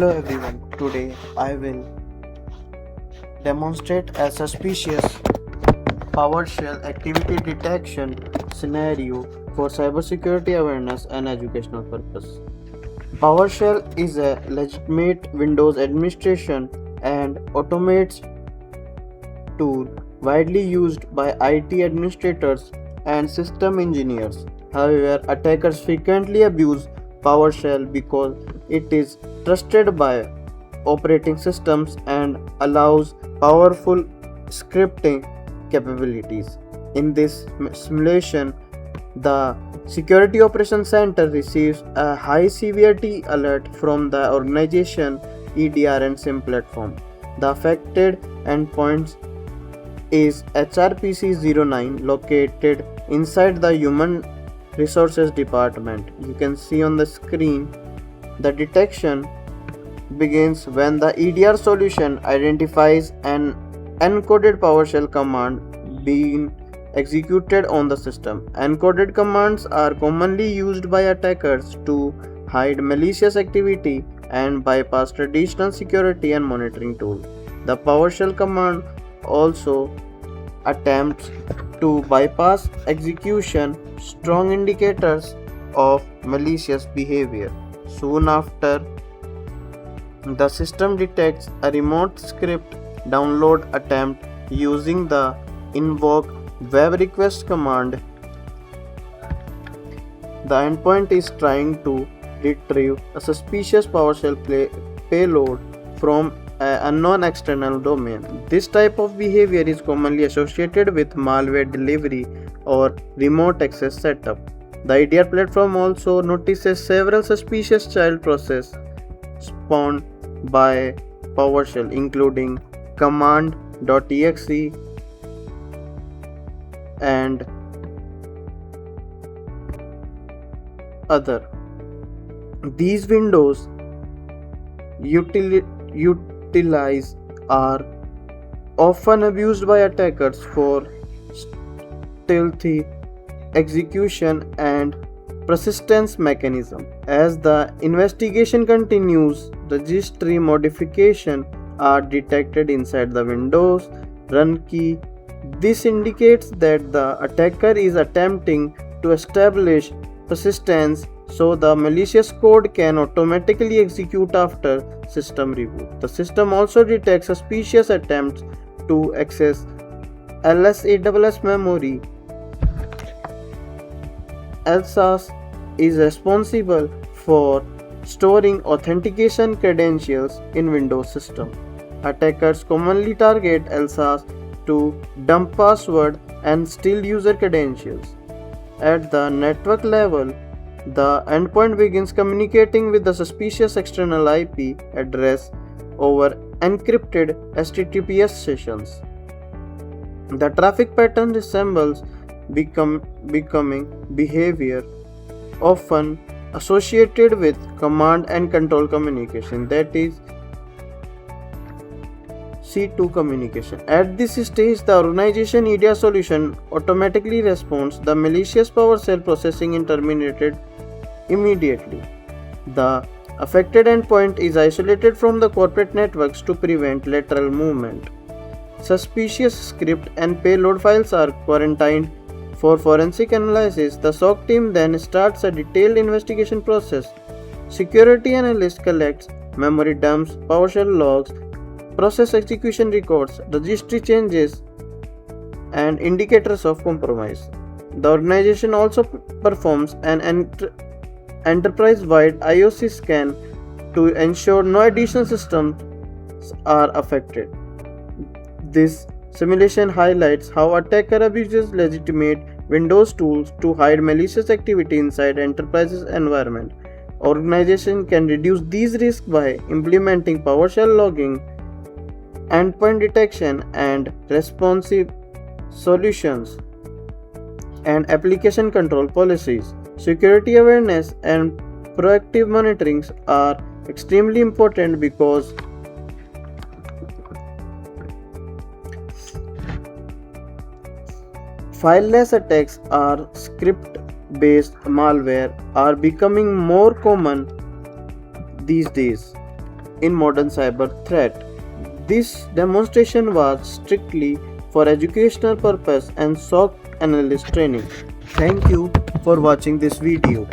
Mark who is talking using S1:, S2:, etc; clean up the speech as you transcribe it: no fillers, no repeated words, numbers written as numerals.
S1: Hello everyone, today I will demonstrate a suspicious PowerShell activity detection scenario for cybersecurity awareness and educational purpose. PowerShell is a legitimate Windows administration and automates tool widely used by IT administrators and system engineers. However, attackers frequently abuse PowerShell because it is trusted by operating systems and allows powerful scripting capabilities. In this simulation, the Security Operations Center receives a high severity alert from the organization EDR and SIM platform. The affected endpoints is HRPC09 located inside the Human Resources Department. You can see on the screen the detection begins when the EDR solution identifies an encoded PowerShell command being executed on the system. Encoded commands are commonly used by attackers to hide malicious activity and bypass traditional security and monitoring tools. The PowerShell command also attempts to bypass execution, strong indicators of malicious behavior. Soon after, the system detects a remote script download attempt using the invoke web request command. The endpoint is trying to retrieve a suspicious PowerShell payload from an unknown external domain. This type of behavior is commonly associated with malware delivery or remote access setup. The EDR platform also notices several suspicious child processes spawned by PowerShell, including command.exe and other. These windows utilize are often abused by attackers for stealthy execution and persistence mechanism. As the investigation continues, registry modifications are detected inside the Windows run key. This indicates that the attacker is attempting to establish persistence so the malicious code can automatically execute after system reboot. The system also detects suspicious attempts to access LSASS memory. LSASS is responsible for storing authentication credentials in Windows system. Attackers commonly target LSASS to dump password and steal user credentials. At the network level, the endpoint begins communicating with the suspicious external IP address over encrypted HTTPS sessions. The traffic pattern resembles becoming behavior often associated with command and control communication, that is C2 communication. At this stage, the organization EDR solution automatically responds. The malicious PowerShell processing is terminated immediately. The affected endpoint is isolated from the corporate networks to prevent lateral movement. Suspicious script and payload files are quarantined for forensic analysis. The SOC team then starts a detailed investigation process. Security analyst collects memory dumps, PowerShell logs, process execution records, registry changes, and indicators of compromise. The organization also performs an enterprise-wide IOC scan to ensure no additional systems are affected. This simulation highlights how attacker abuses legitimate Windows tools to hide malicious activity inside enterprises environment. Organization can reduce these risks by implementing PowerShell logging, endpoint detection and responsive solutions, and application control policies. Security awareness and proactive monitoring are extremely important because fileless attacks or script-based malware are becoming more common these days. in modern cyber threat. This demonstration was strictly for educational purpose and SOC analyst training. Thank you for watching this video.